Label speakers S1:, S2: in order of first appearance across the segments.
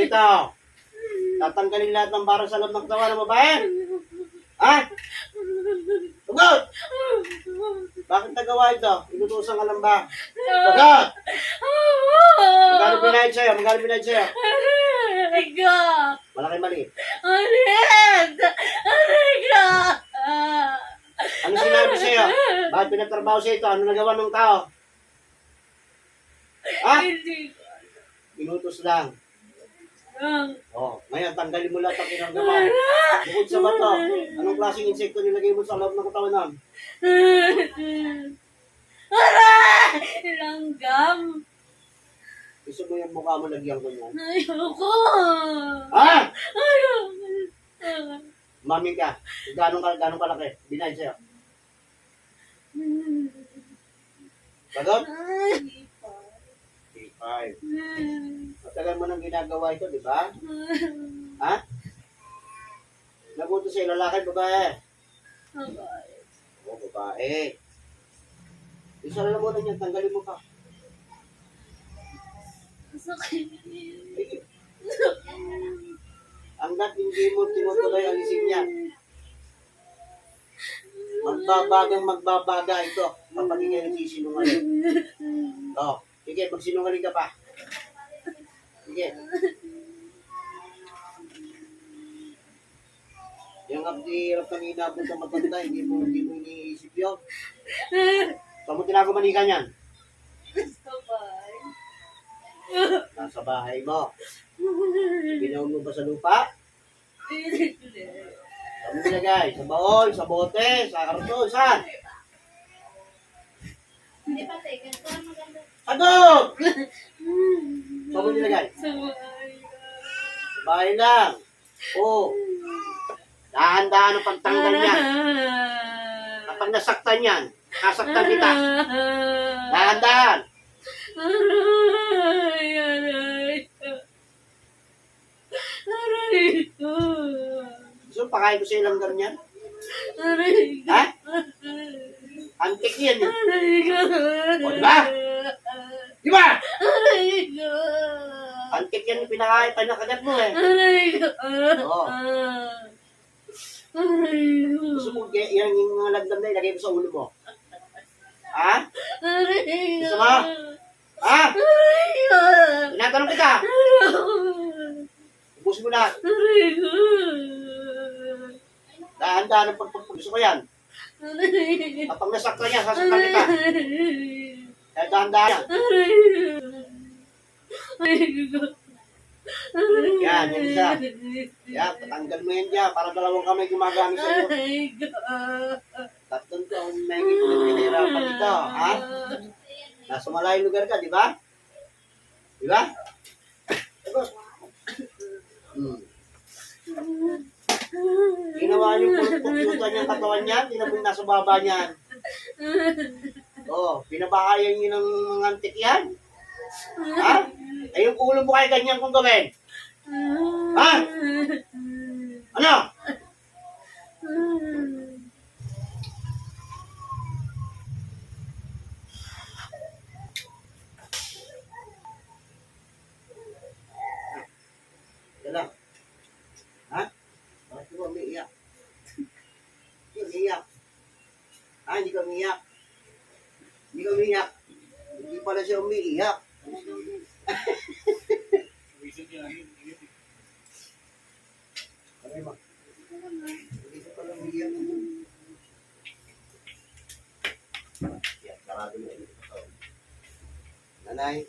S1: ito. Tatanggalin lahat ng barang sa loob ng katawan ng babae. Ha? Tugot! Bakit nagawa ito? Inutusan ka lang ba? Tugot! Magkano binayad sa'yo? Magkano binayad sa'yo?
S2: Ariga!
S1: Malaki maliit.
S2: Ulit! Ariga!
S1: Ano sinabi sa'yo? Bakit pinatrabaho sa'yo ito? Ano nagawa ng tao? Ha?
S2: Hindi ko
S1: Inutos lang.
S2: alam.
S1: Oh, ngayon tanggalin mo lahat ang kinagawa. Bukod sa bato, anong klaseng insekto nilagay mo sa loob ng katawan nun?
S2: Aray! Langgam!
S1: Gusto mo yung mukha mo lagyan ko niyan?
S2: Ayoko!
S1: Ha?
S2: Ayoko!
S1: Mami ka. Gano'ng kalaki? Binayad sa'yo. Sagot? Five. Matagal mo nang ginagawa ito, di ba? Ha? Nagutos sa'yo, lalaki, babae? Oo, babae. Isa lang mo na yan, tanggalin mo pa.
S2: Sakit.
S1: Hanggat hindi mo tinutuloy ang isip niya, magbabaga ito kapag hindi nagsisinungaling. Oo. Sige, magsinungaling ka pa. Sige. Yung hirap kang inabot ng matanda, hindi mo iniisip yun. Saan mo tinagumanikan yan? Nasa bahay mo. Binaon mo ba sa lupa? Saan mo nilagay? Sa baon, sa bote, sa karton, saan?
S3: Hindi pa, ganito ang maganda.
S1: Sagot! Saan mo nilagay?
S2: Sa bahay.
S1: Sa bahay lang. Oo. Dahan-dahan ang pagtanggal niyan. Kapag nasaktan yan, nasaktan kita. Dahan-dahan.
S2: Aray! Aray! Aray ko!
S1: Gusto mo pakain ko sa ilang ganyan?
S2: Aray ko!
S1: Ha? Antik yan.
S2: Aray ko!
S1: O, diba? Di ba?
S2: Aray ko!
S1: Antik yan yung pinakagat mo eh.
S2: Aray ko!
S1: Oo.
S2: Aray ko!
S1: Gusto mo yan yung mga lagdam na ilagay mo sa ulo mo? Ha?
S2: Aray ko!
S1: Gusto mo? Ha?
S2: Aray ko!
S1: Tinatanong kita. Ubus mo lahat.
S2: Aray ko!
S1: Dahan-dahan ang pagpapag. Gusto ko yan.
S2: Aray ko!
S1: Kapag nasaktan yan, sasaktan kita. Kaya dahan-dahan yan. Yan, yung isa. Yan, patanggal mo yan dyan para dalawang kamay gumagamit sa iyo. Tatlong taon may pinahirapan dito. Ha? Nasa malayong lugar ka, di ba? Di ba? Tapos, ginawa niyo pagpuputan niyang katawan niyan, tinabong nasa baba niyan. Oo, pinabahayan niyo ng mga antik yan. Ha? Ay, yung ulo mo kaya ganyan kung gawin. Ha? Ano? Yan lang. Ha? Bakit mo umiiyak? Hindi umiiyak. Ha? Hindi ka umiiyak. Hindi ka umiiyak. Hindi pala siya umiiyak. Ano ba? Hindi ka pala umiiyak. Yan, sarado mo. Nanay.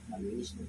S1: Maminis mo.